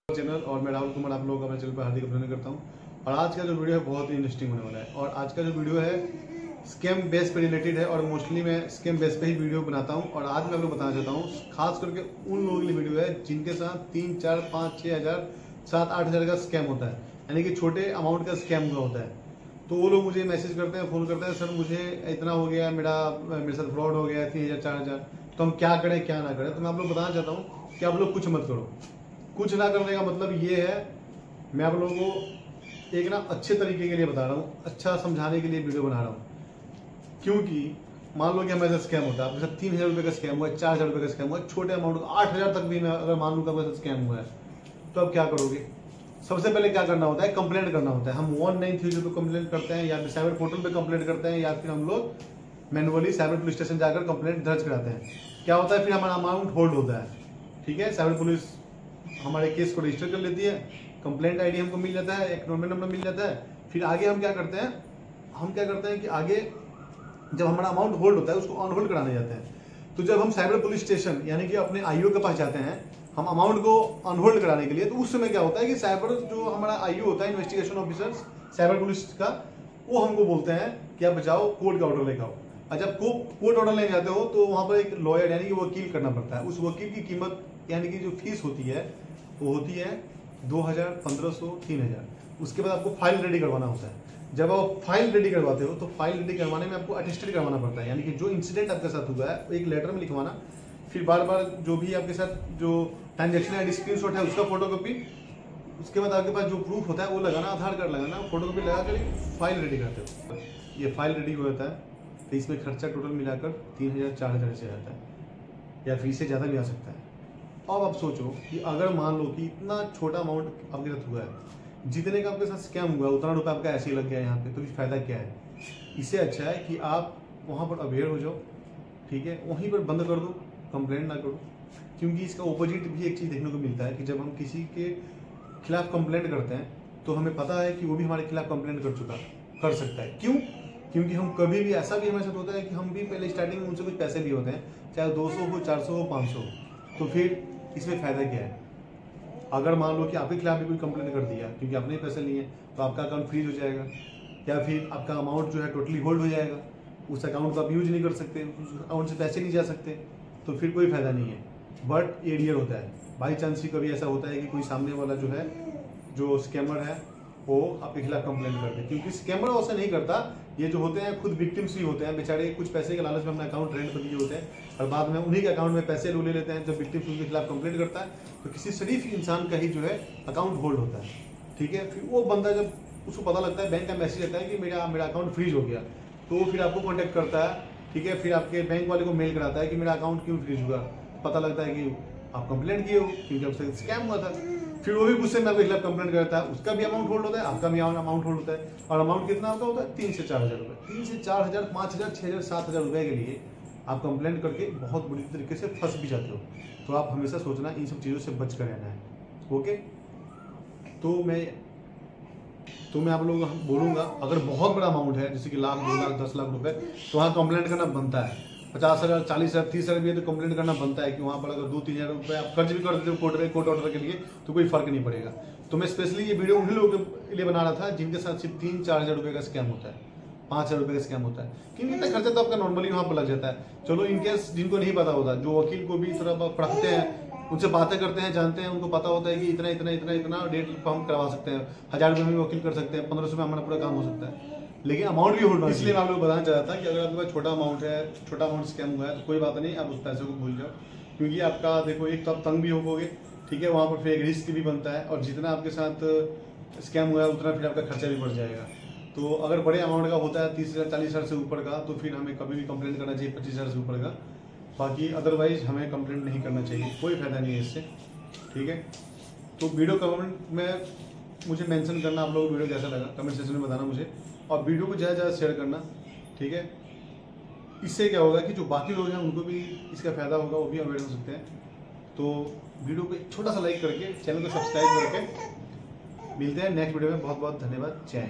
Channel और मैं राहुल कुमार आप लोगों का अपने चैनल पर हार्दिक अभिनंदन करता हूं। और आज का जो वीडियो है बहुत ही इंटरेस्टिंग होने वाला है। और आज का जो वीडियो है स्कैम बेस पे रिलेटेड है और मोस्टली मैं स्कैम बेस पे ही वीडियो बनाता हूं। और आज मैं आप लोग बताना चाहता हूं खास करके उन लोगों के लिए वीडियो है जिनके साथ 3, 4, 5, 6 हज़ार 7, 8 हज़ार का स्कैम होता है, यानी कि छोटे अमाउंट का स्कैम हुआ होता है। तो वो लोग मुझे मैसेज करते हैं, फ़ोन करते हैं, सर मुझे इतना हो गया, मेरे साथ फ्रॉड हो गया 3,000 4,000, तो हम क्या करें क्या ना करें। तो मैं आप लोग बताना चाहता हूँ कि आप लोग कुछ मत करो। कुछ ना करने का मतलब ये है, मैं आप लोगों को एक ना अच्छे तरीके के लिए बता रहा हूँ, अच्छा समझाने के लिए वीडियो बना रहा हूँ। क्योंकि मान लो कि हमारे साथ स्कैम होता है, आपके साथ 3,000 रुपये का स्कैम हुआ है, 4,000 रुपये का स्कैम हुआ है, छोटे अमाउंट का 8,000 तक भी मैं अगर मान लूँ कि आपके साथ स्कैम हुआ है, तो आप क्या करोगे? सबसे पहले क्या करना होता है, कंप्लेंट करना होता है। हम 1930 पे कंप्लेंट करते हैं या फिर साइबर पोर्टल पे कंप्लेंट करते हैं या फिर हम लोग मैनुअली साइबर पुलिस स्टेशन जाकर कंप्लेंट दर्ज कराते हैं। क्या होता है, फिर हमारा अमाउंट होल्ड होता है। ठीक है, साइबर पुलिस हमारे केस को रजिस्टर कर लेती है, कंप्लेंट आईडी हमको मिल जाता है, एक्नॉलेजमेंट नंबर मिल जाता है। फिर आगे हम क्या करते हैं कि आगे जब हमारा अमाउंट होल्ड होता है उसको ऑन होल्ड कराने जाते हैं। तो जब हम साइबर पुलिस स्टेशन यानी कि अपने आईओ के पास जाते हैं हम अमाउंट को अनहोल्ड कराने के लिए, तो उस समय क्या होता है कि साइबर जो हमारा आईओ होता है, इन्वेस्टिगेशन ऑफिसर साइबर पुलिस का, वो हमको बोलते हैं कि आप जाओ कोर्ट का ऑर्डर लेकर आओ। और जब कोर्ट ऑर्डर लेने जाते हो तो वहां पर एक लॉयर यानी कि वकील करना पड़ता है। उस वकील की कीमत यानी कि जो फीस होती है वो होती है 2,000, 1,500, 3,000। उसके बाद आपको फाइल रेडी करवाना होता है। जब आप फाइल रेडी करवाते हो तो फाइल रेडी करवाने में आपको अटेस्टेड करवाना पड़ता है, यानी कि जो इंसिडेंट आपके साथ हुआ है एक लेटर में लिखवाना। फिर बार बार जो भी आपके साथ जो ट्रांजेक्शन है स्क्रीनशॉट है उसका फोटोकॉपी, उसके बाद आपके पास जो प्रूफ होता है वो लगाना, आधार कार्ड लगाना, फोटोकॉपी लगा कर फाइल रेडी करते हो। ये फाइल रेडी हो जाता है तो इसमें खर्चा टोटल मिलाकर 3,000 4,000 से आता है या फिर इससे ज़्यादा भी आ सकता है। अब आप सोचो कि अगर मान लो कि इतना छोटा अमाउंट आपके साथ हुआ है, जितने का आपके साथ स्कैम हुआ है उतना रुपया आपका ऐसे ही लग गया यहाँ पे, तो फिर फायदा क्या है? इससे अच्छा है कि आप वहाँ पर अवेयर हो जाओ, ठीक है, वहीं पर बंद कर दो, कंप्लेंट ना करो। क्योंकि इसका ऑपोजिट भी एक चीज़ देखने को मिलता है कि जब हम किसी के खिलाफ कंप्लेंट करते हैं तो हमें पता है कि वो भी हमारे खिलाफ कंप्लेंट कर सकता है। क्यों? क्योंकि हम कभी भी ऐसा भी हमारे साथ होता है कि हम भी पहले स्टार्टिंग में उनसे कुछ पैसे लिए होते हैं, चाहे 200 हो, 400 हो, 500 हो, तो फिर इसमें फायदा क्या है? अगर मान लो कि आपके खिलाफ भी कोई कंप्लेंट कर दिया क्योंकि आपने पैसे लिए तो आपका अकाउंट फ्रीज हो जाएगा या फिर आपका अमाउंट जो है टोटली होल्ड हो जाएगा। उस अकाउंट को आप यूज नहीं कर सकते, उस अकाउंट से पैसे नहीं जा सकते, तो फिर कोई फायदा नहीं है। बट ये रियल होता है, बाई चांस ही कभी ऐसा होता है कि कोई सामने वाला जो है जो स्कैमर है वो आपके खिलाफ कंप्लेंट करते हैं। क्योंकि स्कैमर वैसा नहीं करता, ये जो होते हैं खुद विक्टिम्स ही होते हैं बेचारे, कुछ पैसे के लालच में अपना अकाउंट रेंट पर दिए होते हैं और बाद में उन्हीं के अकाउंट में पैसे ले लेते हैं। जब विक्टिम्स उनके खिलाफ कंप्लेंट करता है तो किसी शरीफ इंसान का ही जो है अकाउंट होल्ड होता है। ठीक है, फिर वो बंदा जब उसको पता लगता है, बैंक का मैसेज आता है कि मेरा अकाउंट फ्रीज हो गया, तो वो फिर आपको कॉन्टैक्ट करता है। ठीक है, फिर आपके बैंक वाले को मेल कराता है कि मेरा अकाउंट क्यों फ्रीज हुआ। पता लगता है कि आप कंप्लेंट किए हो क्योंकि आपसे स्कैम हुआ था। फिर वो भी गुस्से में आपके खिलाफ कंप्लेंट करता है, उसका भी अमाउंट होल्ड होता है, आपका भी अमाउंट होल्ड होता है। और अमाउंट कितना आपका होता है? 3 से 4 हज़ार रुपये। 3 से 4 हज़ार, 5 हज़ार, 6 हज़ार, 7 हज़ार रुपये के लिए आप कंप्लेंट करके बहुत बुरी तरीके से फंस भी जाते हो। तो आप हमेशा सोचना इन सब चीज़ों से बच कर रहना है। ओके, तो मैं आप लोगों को बोलूँगा, अगर बहुत बड़ा अमाउंट है जैसे कि लाख, 2 लाख, 10 लाख रुपए, तो वहाँ कंप्लेंट करना बनता है। 50 हज़ार, 40 हज़ार, 30 हज़ार भी है तो कंप्लेंट करना बनता है कि वहाँ पर अगर 2-3 हज़ार रुपये आप खर्च भी कर देते हो कोर्ट ऑर्डर के लिए तो कोई फर्क नहीं पड़ेगा। तो मैं स्पेशली ये वीडियो उन्हीं लोगों के लिए बना रहा था जिनके साथ सिर्फ 3-4 हज़ार रुपये का स्कैम होता है, 5 हज़ार रुपये का स्कैम होता है। क्योंकि इतना खर्चा तो आपका नॉर्मली वहाँ पर लग जाता है। चलो इनकेस जिनको नहीं पता होता, जो वकील को भी थोड़ा पढ़ाते हैं, उनसे बातें करते हैं, जानते हैं, उनको पता होता है कि इतना इतना इतना इतना डेट हम करवा सकते हैं, 1,000 रुपये में वकील कर सकते हैं, 1,500 में हमारा पूरा काम हो सकता है। लेकिन अमाउंट भी होल्ड होना, इसलिए मैं आप लोग बताना चाह रहा था कि अगर आपके पास छोटा अमाउंट है, छोटा अमाउंट स्कैम हुआ है तो कोई बात नहीं, आप उस पैसे को भूल जाओ। क्योंकि आपका देखो एक तो आप तंग भी होगे, ठीक है, वहाँ पर फिर एक रिस्क भी बनता है और जितना आपके साथ स्कैम हुआ है उतना फिर आपका खर्चा भी बढ़ जाएगा। तो अगर बड़े अमाउंट का होता है 30 हज़ार, 40 हज़ार से ऊपर का, तो फिर हमें कभी भी कंप्लेंट करना चाहिए 25 हज़ार से ऊपर का। बाकी अदरवाइज हमें कंप्लेंट नहीं करना चाहिए, कोई फायदा नहीं है इससे। ठीक है, तो वीडियो कमेंट में मुझे मेंशन करना आप लोगों को वीडियो कैसा लगा, कमेंट सेक्शन में बताना मुझे, और वीडियो को ज़्यादा से ज़्यादा शेयर करना। ठीक है, इससे क्या होगा कि जो बाकी लोग हैं उनको भी इसका फायदा होगा, वो भी अवेयर हो सकते हैं। तो वीडियो को एक छोटा सा लाइक करके चैनल को सब्सक्राइब करके मिलते हैं नेक्स्ट वीडियो में। बहुत बहुत धन्यवाद। जय हिंद।